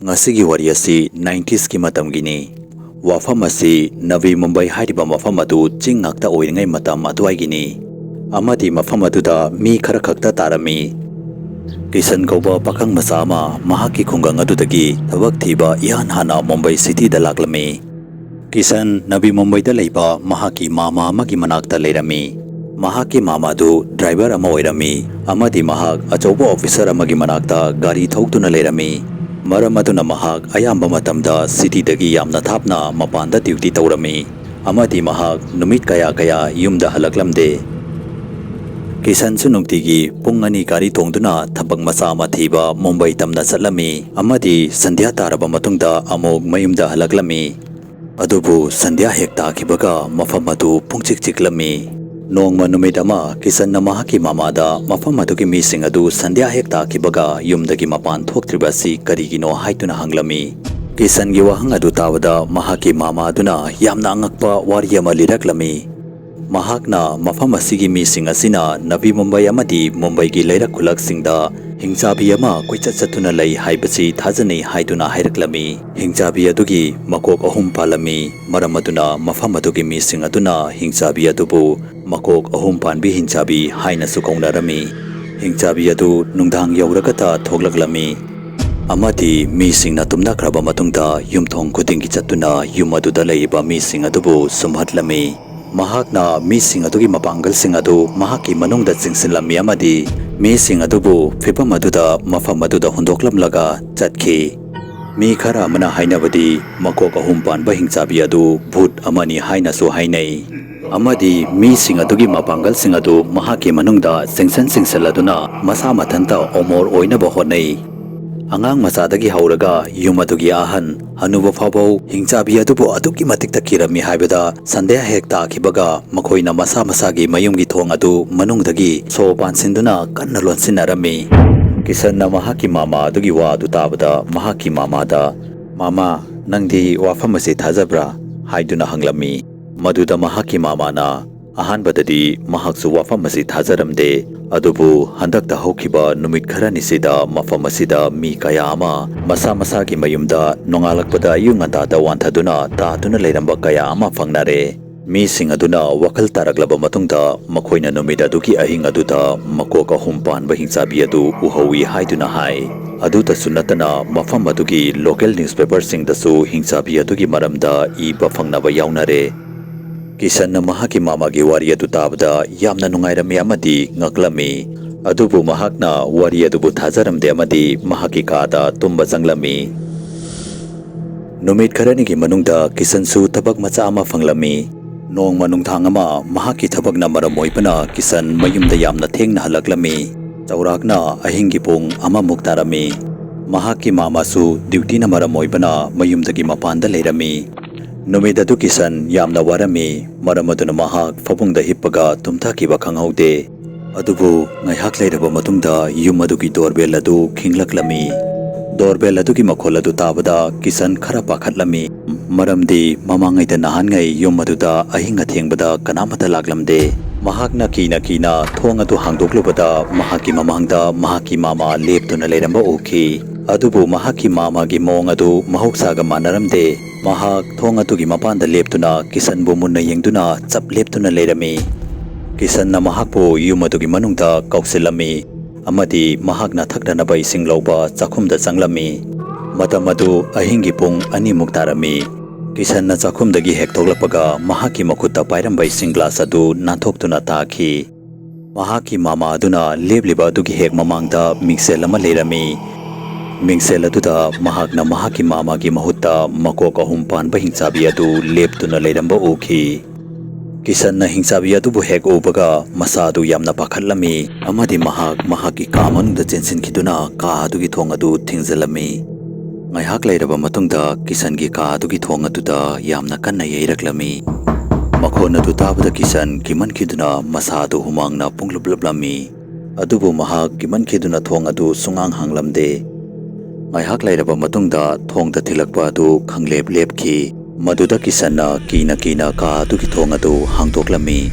Ngasigi wari asi 90s ki matamgini. Wafam asi Navi Mumbai hariba mafam adu ching ngakta oiringai matam aduaigini. Amadi mafam aduda mi khara khakta tarami. Kisan kauba pakang masama mahaki khungang adudagi thabak thiba ihan hana Mumbai city da laklami. Kisan Navi Mumbai da leiba mahaki mama amagi manakta leirami. Mahaki mama du driver ama oirami. Amadi mahak achauba officer amagi manakta gari thautuna leirami. Maram aduna mahak ayamba matamda city dagi yamna thapna mapanda duty tawrami. Amadi mahak numit kaya yumda halaklamde. Kisan sunungtigi pungani gari tongduna thabak masa ama thiba Mumbai tamna chatlami. Amadi sandhya taraba matungda amog mayumda halaklami. Adubu sandhya hekta kibaga mafam adu pungchik chiklami. Nongma numit ama kisan na mahaki mamada mafam adugi mising adu sandhya hekta kibaga yumdagi mapan thoktribasi karigino haituna hanglami. Kisan gi wahang adu tawada mahaki mama aduna yamna angakpa wari ama liraklami. Mahakna mafam asigi mising asina Navi Mumbai amadi Mumbai gi leirak khulak singda Hinchabi ama koichat chatuna lei haibasi thajani haiduna hairaklami. Hinchabi adugi Makok Ahum Palami maram aduna mafam adugi mising aduna Hinchabi adubu Makok Ahum Panba Hinchabi haina su kaunarami. Hinchabi adu nungdang yauragata thoklaklami. Amadi mising na tumnakraba matungda yumthong khudingi chatuna yum aduda leiba mising adubu sumhatlami. Mahakna mising adugi mapangal sing adu mahaki manungda chingsinlami amadi mising adubu phipam aduda mafam aduda hundoklamlaga chatki. Mi khara mana hainabadi Makok Ahum Panba Hinchabi adu Bhoot amani haina su hainai. Amadi mising adugi mapangal sing adu mahaki manungda singsaladuna masa mathanta omor oinaba honai. Angang masadagi hauraga yum adugi ahan hanuba phabo Hinchabi adubu adugi matik takirami haibada sandhya hekta kibaga makhoina masa masagi mayumgi thong adu manungdagi so pansinduna kanna lonsinarami. Kisan na mahaki mama adugi wa adu tabada mahaki mama da mama nangdi wafam ase thajabra haiduna hanglami. Maduda mahaki mama na ahanbadadi mahaksu wafam ase thajaramde. Adubu handakta hokiba numit kharani sida mafam asida mi kaya ama masa masagi mayumda nongalakpada yunganda wanthaduna taatuna leiramba kaya ama fangnare. Mi sing aduna wakal taraglaba matungda makhoina numit adugi ahing aduda Makok Ahum Panba Hinchabi adu uhawi haiduna hai. Aduta sunatana mafam adugi local newspaper singdasu Hinchabi adugi maramda iba fangnaba yaunare. Kisan na mahaki mamagi wari adu tabda yamna nungairami amadi ngaklami. Adubu mahakna wari adubu thajaramde amadi mahaki kada tumba janglami. Numit kharanigi manungda kisan su thabak macha ama fanglami. Nong manungthang ama mahaki thabak na maram oipana kisan mayumda yamna thengna halaklami. Chaurakna ahingi pung ama muktarami. Mahaki mama su duty na maram oipana mayumdagi mapanda leirami. Numidadu kisan yamna warami maramaduna mahak fabungda hippaga tumthakiba khanghaude. Adubu ngaihak leiraba matungda yum adugi doorbell adu khinglaklami. Doorbell adugi makhol adu tabada kisan khara pakhatlami. Maramdi mamangaida nahangai yum aduda ahing athengbada kanamata laglamde. Mahakna kina thong adu hangdoklubada mahaki mamangda mahaki mama leptuna leiramba uki. Adubu mahaki mama gi mong adu mahoksaga manaramde. Mahak thong atugi mapanda leptuna kisan bu munna yengduna chap leptuna leirami. Kisan na mahakpo yum atugi manungda kauksilami. Amadi mahakna thakranaba ising lauba chakhumda changlami. Matam adu ahingi pung ani muktarami. Kisan na chakhumdagi hekthoklapaga mahaki makhutta pairamba ising glass adu nanthokhtuna taki. Mahaki mama aduna lebliba adugi hek mamangda mixel ama leirami. Mingsel aduda mahakna mahaki mamagi mahutta Makok Ahum Panba Hinchabi adu leptuna leiramba uki. Kisan na Hinchabi adubu hek ubaga masa adu yamna pakhatlami. Amadi mahaki ka manungda chensinkiduna ka adugi thong adu thingzalami. Ngaihak leiraba matungda kisan gi ka adugi thong aduda yamna kanna yairaklami. Makhon adu tabada kisan kimankiduna masa adu humangna punglublablami. Adubu mahak kimankiduna thong adu sungang hanglamde. Ngaihak leiraba matungda thongda thilakpa adu khanglep lepki. Maduda kisanna kina ka adugi thong adu hangdoklami.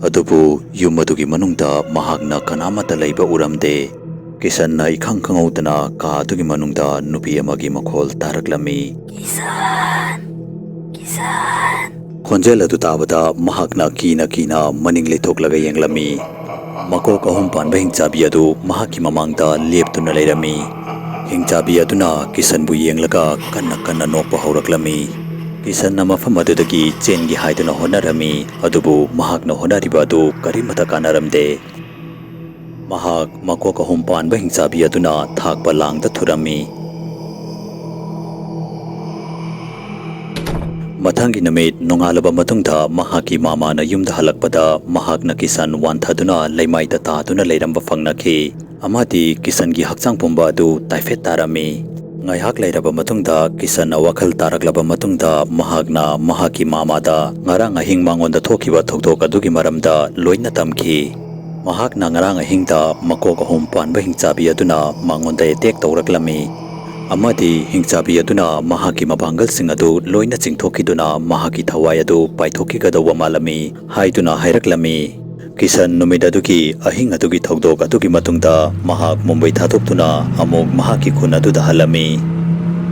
Adubu yum adugi manungda mahakna kanamata leiba uramde. kisan na ikhang kangaudana ka adugi manungda nupi amagi makhol taraklami. Kisan. Khonjel adu tabada mahakna kina maning leithoklaga yenglami. Makok Ahum Panba Hinchabi adu mahaki mamangda leptuna leirami. Hinchabi aduna kisan bu yenglaga kanna nokpa horaklami. Kisan na mafam adudagi chengi haiduna honarami adubu mahakna honariba adu karimata kanaramde. Mahak Makok Ahum Panba Hinchabi aduna thakpa langda thurami. Mathangi namit nongalaba matungda mahaki mama na yumda halakpada mahak na kisan wanthaduna leimaida taatuna leiramba fangnakhi. Amadi kisan gi hakchang pumba adu taifet tarami. Ngaihak leiraba matungda kisan na wakhal taraklaba matungda mahakna mahaki mamada ngarang ahing mangonda thokiba thokdok adugi maramda loina tamki. Mahakna ngarang ahingda Makok Ahum Panba Hinchabi aduna mangonda etek tawraklami. Amadi Hinchabi aduna mahaki mabangal sing adu loina chingthokiduna mahaki thawai adu paithokigadawa malami haiduna hairaklami. Kisan numidaduki ahing adugi thokdok adugi matungda mahak Mumbai thatoktuna amok mahaki khun aduda halami.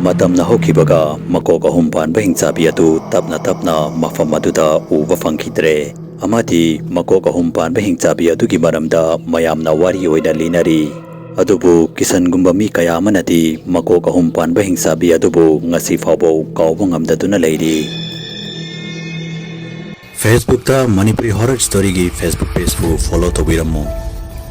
Matamna hokibaga Makok Ahum Panba Hinchabi adu tapna mafam aduda uba fangkhidre. Amadi Makok Ahum Panba Hinchabi adugi maramda mayamna wari oina linari. Adubu kisan gumba mi kaya manati Makok Ahum Panba Hinchabi adubu ngasi fawbo kauba ngamdaduna leiri. Facebook ta Manipuri horror story gi Facebook page fu follow tobiramu.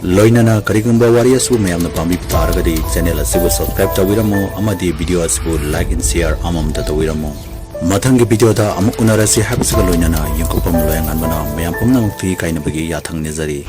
Loinana karigumba wari asu mayamna pambi targadi channel asibu subscribe tobiramu amadi video asibu like and share amam ta tobiramu. Mathangi video da amuk unarasi habsiga loinana yangkopam loyangan bana mayam pumna mukti kaina bagi yathang nizari.